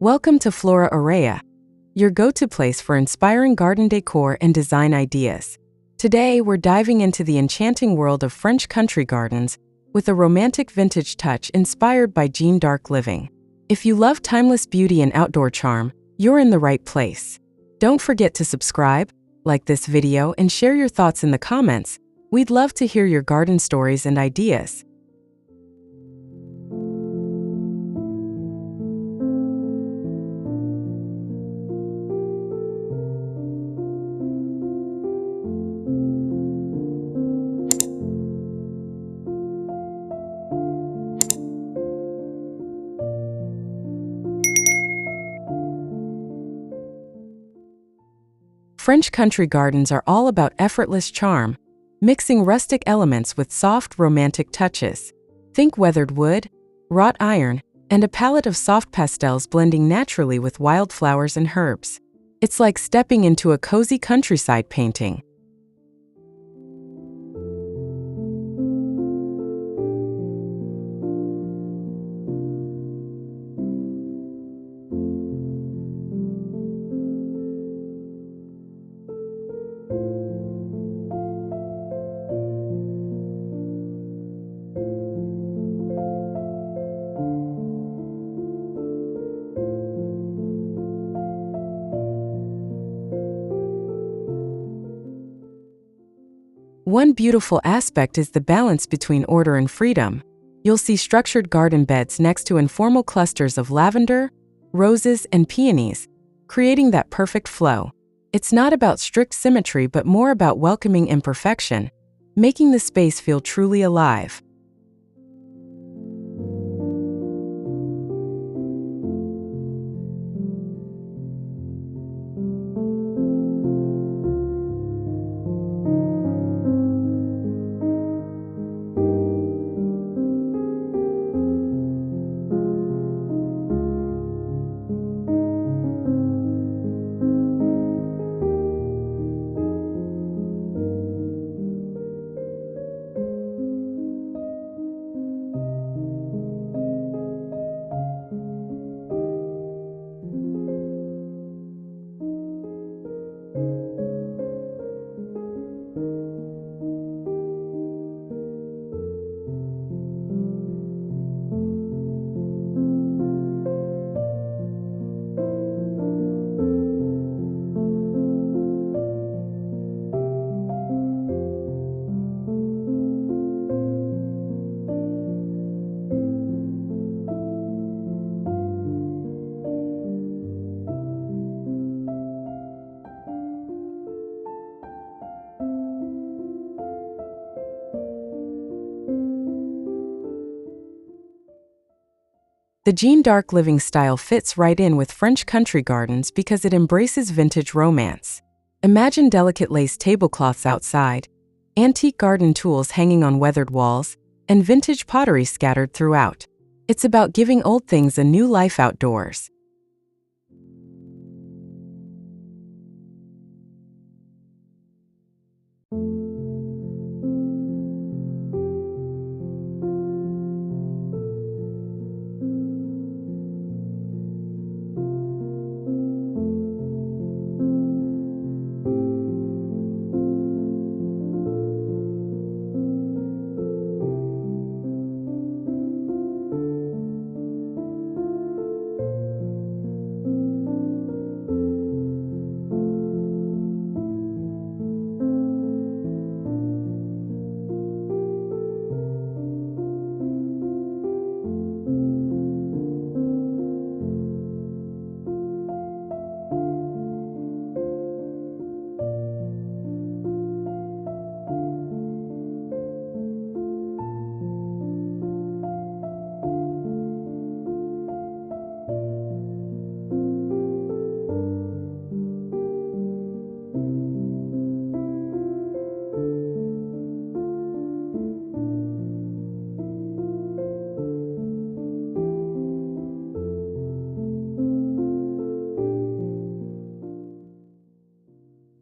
Welcome to Flora Aurea, your go-to place for inspiring garden decor and design ideas. Today, we're diving into the enchanting world of French country gardens with a romantic vintage touch inspired by Jeanne dark living. If you love timeless beauty and outdoor charm, you're in the right place. Don't forget to subscribe, like this video, and share your thoughts in the comments. We'd love to hear your garden stories and ideas. French country gardens are all about effortless charm, mixing rustic elements with soft, romantic touches. Think weathered wood, wrought iron, and a palette of soft pastels blending naturally with wildflowers and herbs. It's like stepping into a cozy countryside painting. One beautiful aspect is the balance between order and freedom. You'll see structured garden beds next to informal clusters of lavender, roses, and peonies, creating that perfect flow. It's not about strict symmetry but more about welcoming imperfection, making the space feel truly alive. The Jeanne dark living style fits right in with French country gardens because it embraces vintage romance. Imagine delicate lace tablecloths outside, antique garden tools hanging on weathered walls, and vintage pottery scattered throughout. It's about giving old things a new life outdoors.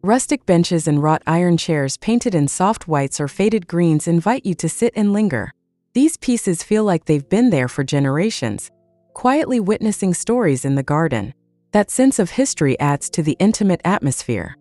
Rustic benches and wrought iron chairs painted in soft whites or faded greens invite you to sit and linger. These pieces feel like they've been there for generations, quietly witnessing stories in the garden. That sense of history adds to the intimate atmosphere.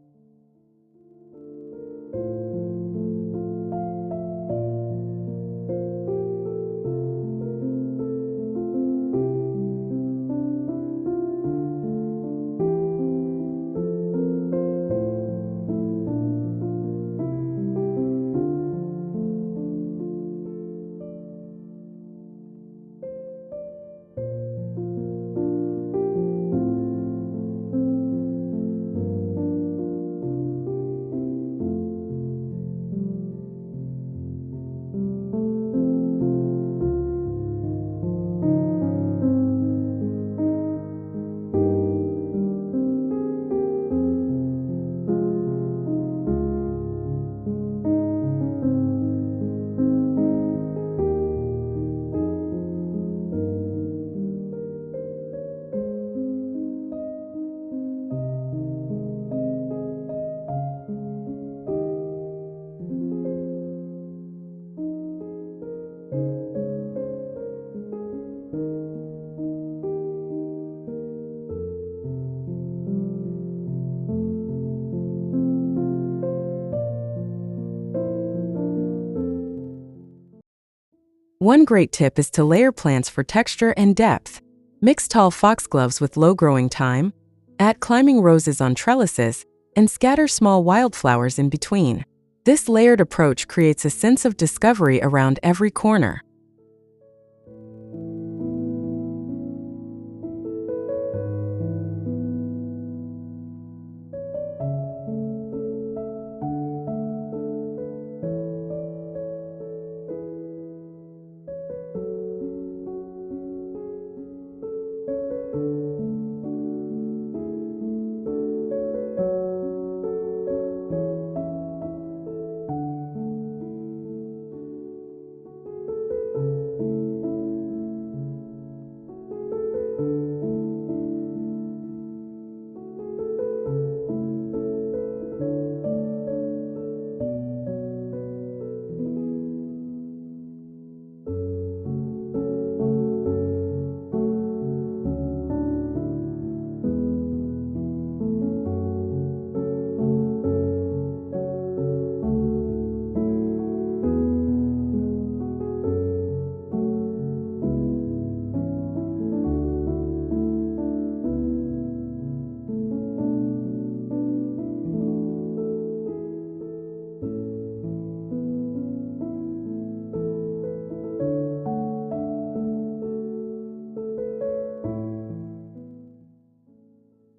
One great tip is to layer plants for texture and depth. Mix tall foxgloves with low growing thyme, add climbing roses on trellises, and scatter small wildflowers in between. This layered approach creates a sense of discovery around every corner.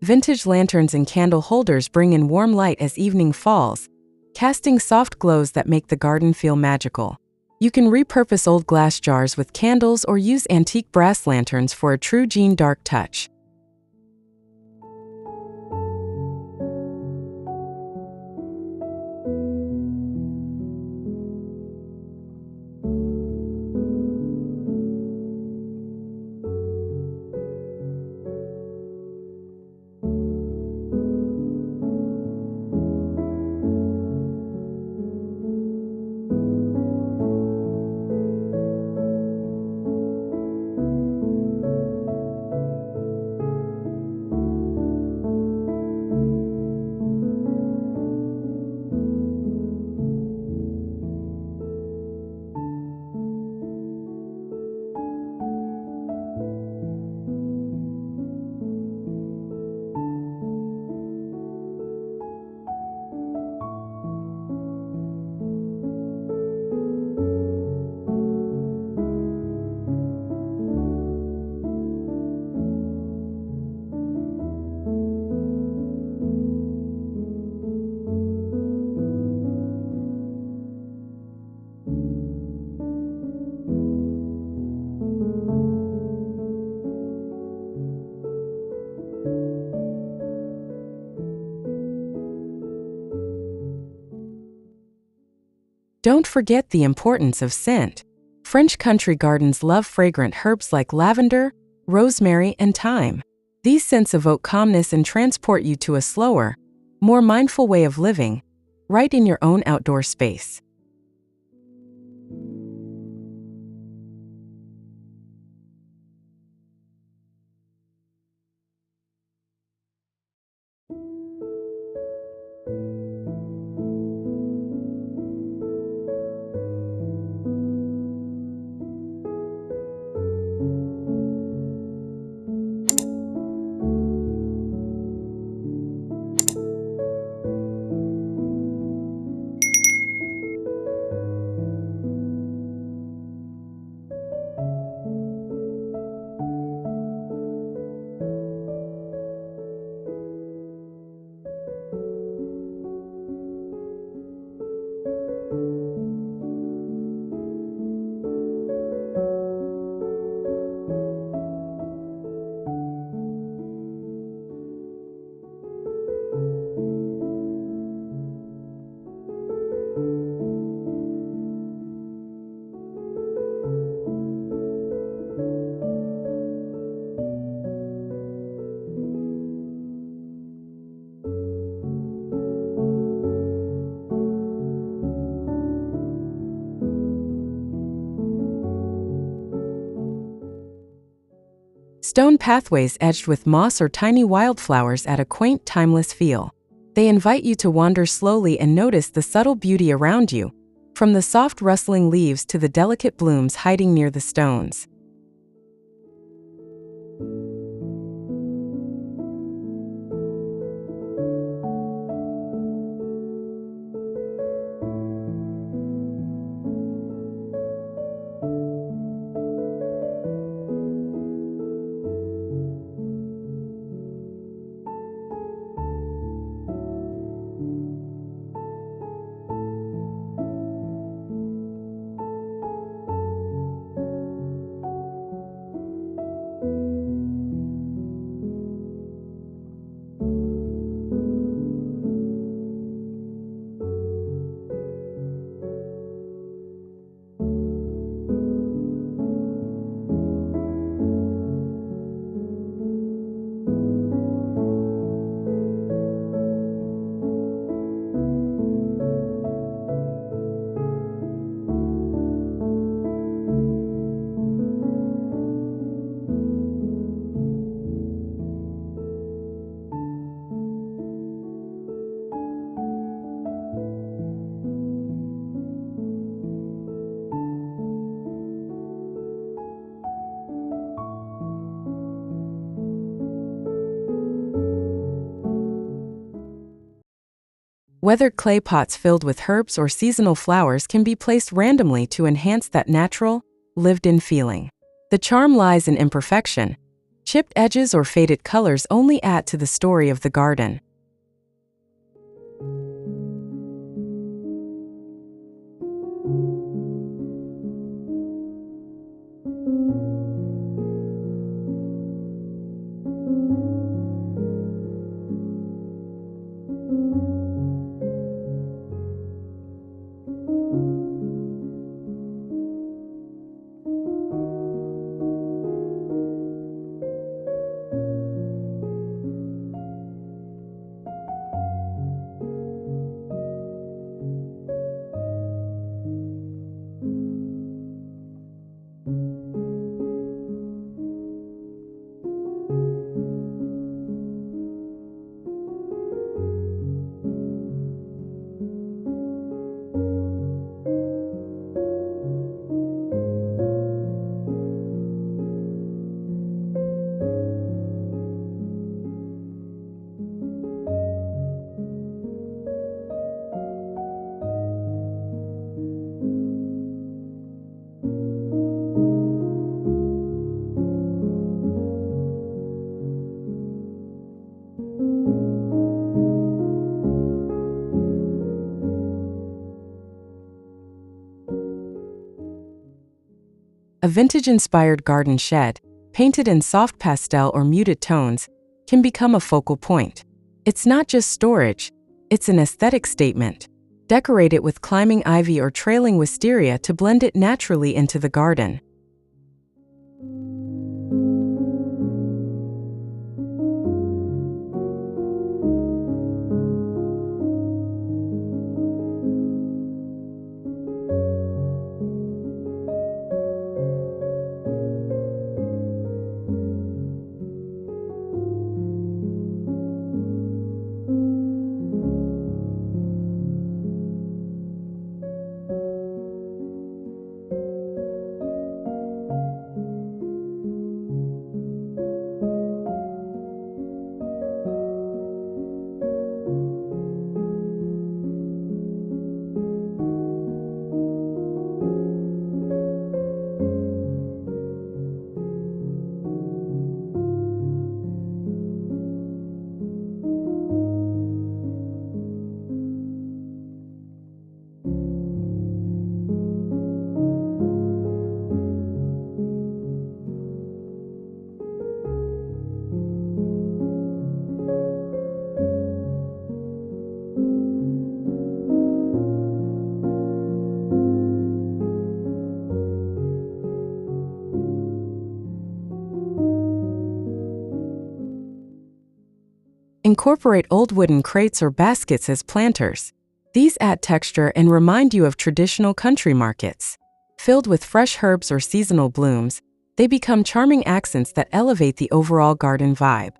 Vintage lanterns and candle holders bring in warm light as evening falls, casting soft glows that make the garden feel magical. You can repurpose old glass jars with candles or use antique brass lanterns for a true Jeanne dark touch. Don't forget the importance of scent. French country gardens love fragrant herbs like lavender, rosemary, and thyme. These scents evoke calmness and transport you to a slower, more mindful way of living, right in your own outdoor space. Stone pathways edged with moss or tiny wildflowers add a quaint, timeless feel. They invite you to wander slowly and notice the subtle beauty around you, from the soft rustling leaves to the delicate blooms hiding near the stones. Weathered clay pots filled with herbs or seasonal flowers can be placed randomly to enhance that natural, lived-in feeling. The charm lies in imperfection. Chipped edges or faded colors only add to the story of the garden. A vintage-inspired garden shed, painted in soft pastel or muted tones, can become a focal point. It's not just storage, it's an aesthetic statement. Decorate it with climbing ivy or trailing wisteria to blend it naturally into the garden. Incorporate old wooden crates or baskets as planters. These add texture and remind you of traditional country markets. Filled with fresh herbs or seasonal blooms, They become charming accents that elevate the overall garden vibe.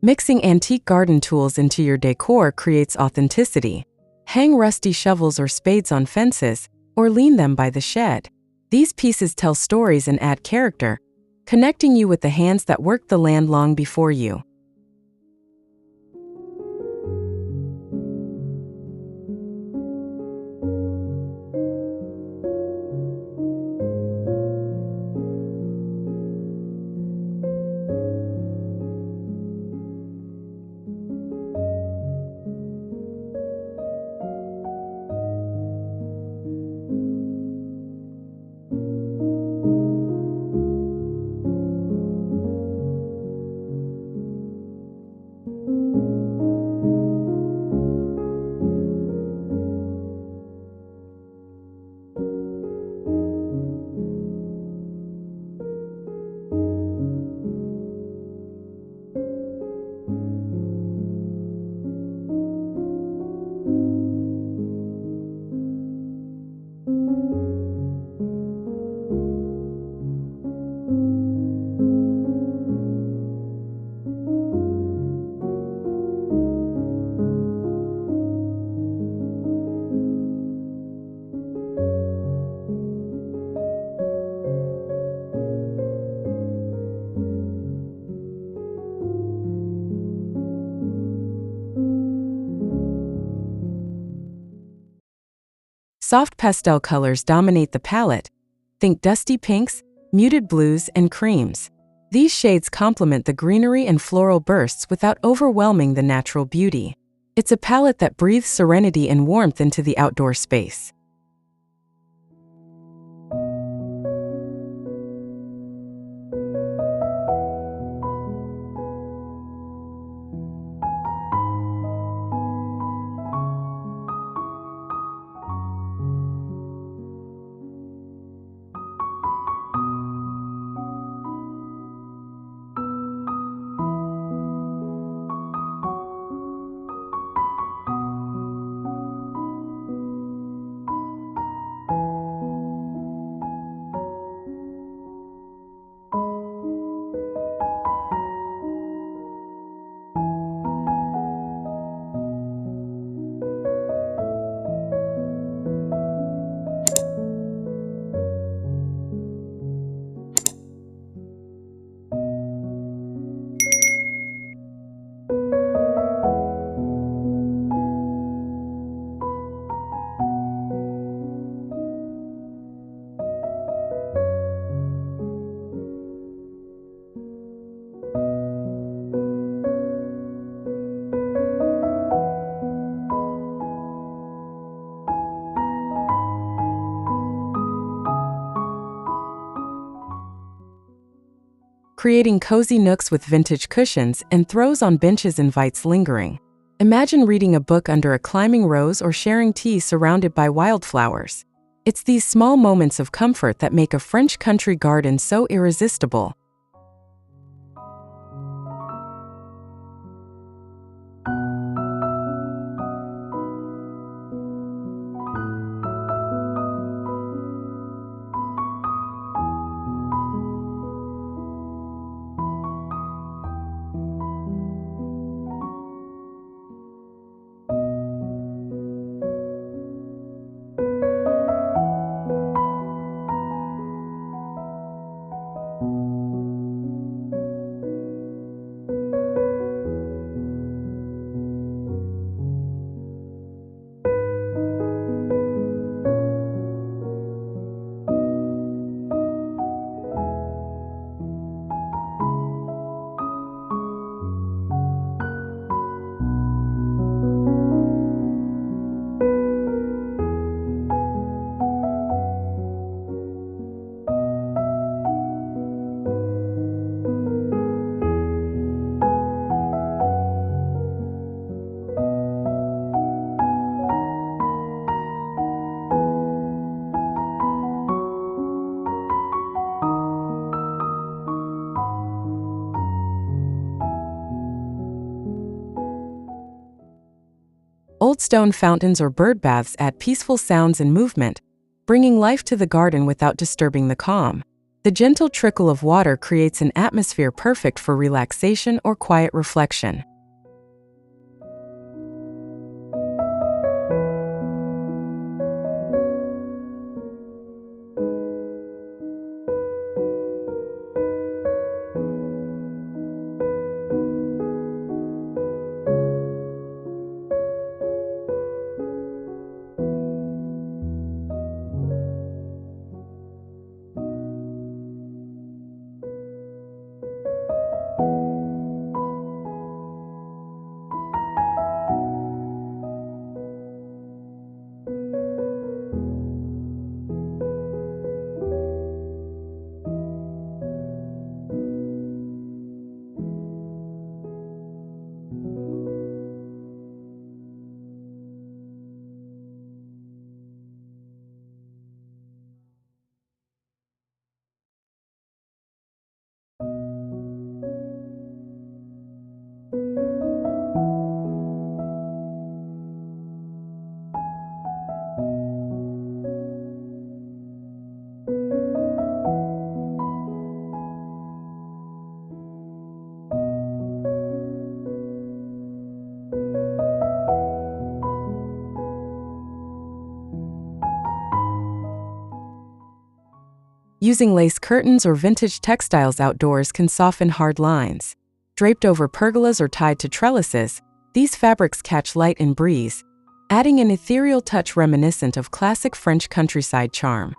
Mixing antique garden tools into your decor creates authenticity. Hang rusty shovels or spades on fences, or lean them by the shed. These pieces tell stories and add character, connecting you with the hands that worked the land long before you. Soft pastel colors dominate the palette. Think dusty pinks, muted blues, and creams. These shades complement the greenery and floral bursts without overwhelming the natural beauty. It's a palette that breathes serenity and warmth into the outdoor space. Creating cozy nooks with vintage cushions and throws on benches invites lingering. Imagine reading a book under a climbing rose or sharing tea surrounded by wildflowers. It's these small moments of comfort that make a French country garden so irresistible. Siltstone fountains or bird baths add peaceful sounds and movement, bringing life to the garden without disturbing the calm. The gentle trickle of water creates an atmosphere perfect for relaxation or quiet reflection. Using lace curtains or vintage textiles outdoors can soften hard lines. Draped over pergolas or tied to trellises, these fabrics catch light and breeze, adding an ethereal touch reminiscent of classic French countryside charm.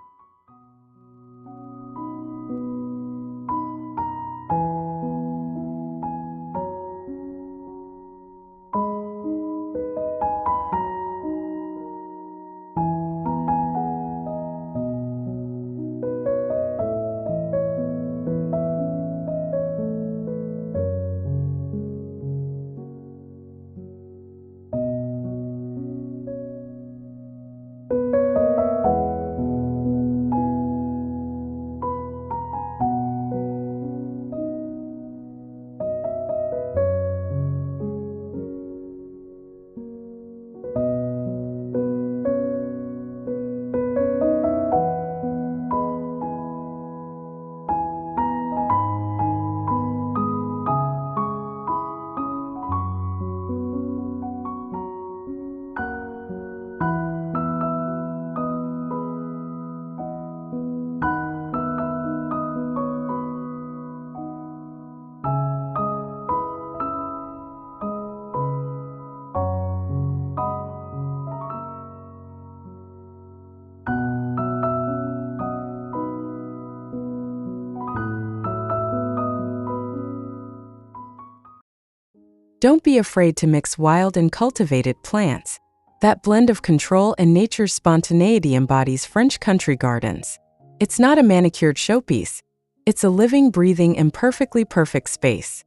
Don't be afraid to mix wild and cultivated plants. That blend of control and nature's spontaneity embodies French country gardens. It's not a manicured showpiece. It's a living, breathing, and perfectly perfect space.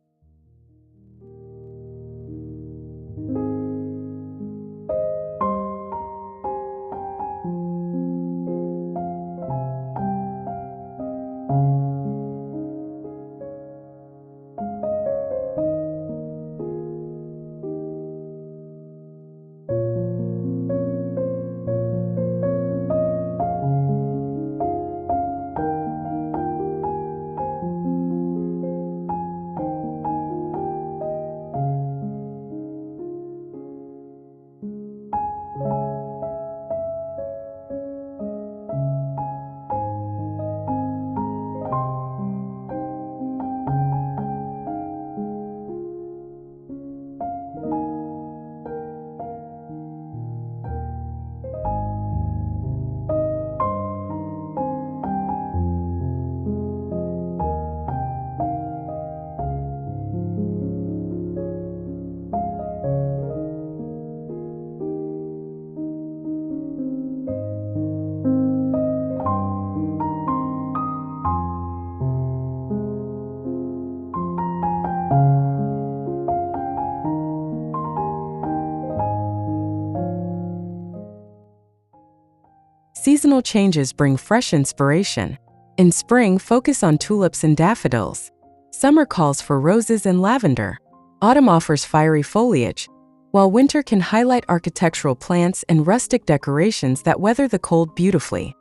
Seasonal changes bring fresh inspiration. In spring, focus on tulips and daffodils. Summer calls for roses and lavender. Autumn offers fiery foliage, while winter can highlight architectural plants and rustic decorations that weather the cold beautifully.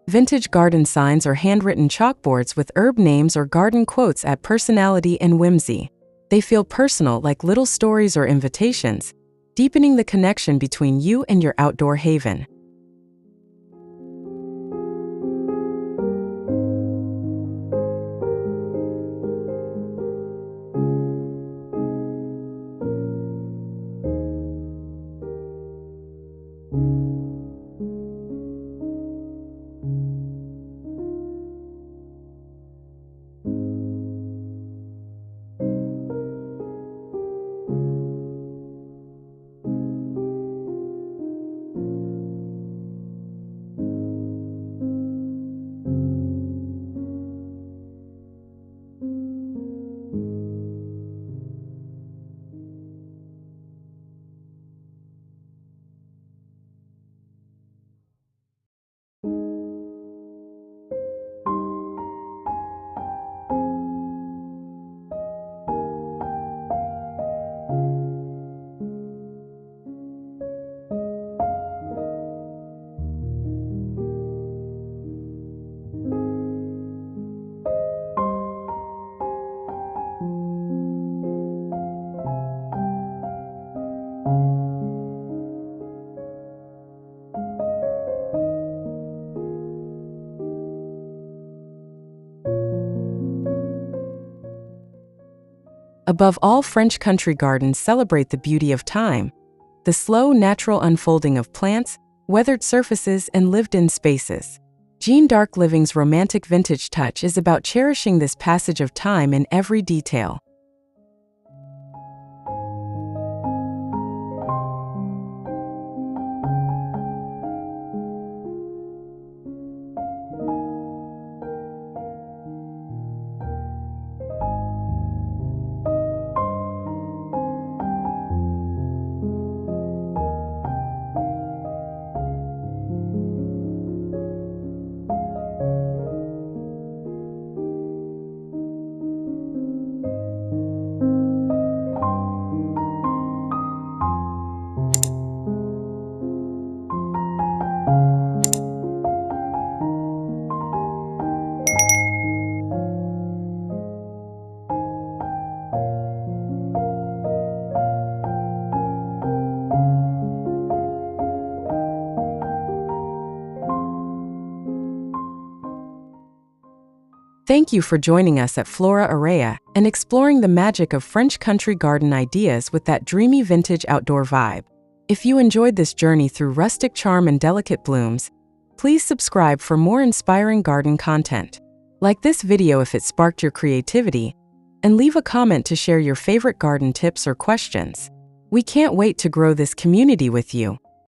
Vintage garden signs are handwritten chalkboards with herb names or garden quotes add personality and whimsy. They feel personal, like little stories or invitations, deepening the connection between you and your outdoor haven. Above all, French country gardens celebrate the beauty of time, the slow, natural unfolding of plants, weathered surfaces, and lived-in spaces. Jeanne Dark Living's romantic vintage touch is about cherishing this passage of time in every detail. Thank you for joining us at Flora Area and exploring the magic of French country garden ideas with that dreamy vintage outdoor vibe. If you enjoyed this journey through rustic charm and delicate blooms, please subscribe for more inspiring garden content. Like this video if it sparked your creativity, and leave a comment to share your favorite garden tips or questions. We can't wait to grow this community with you.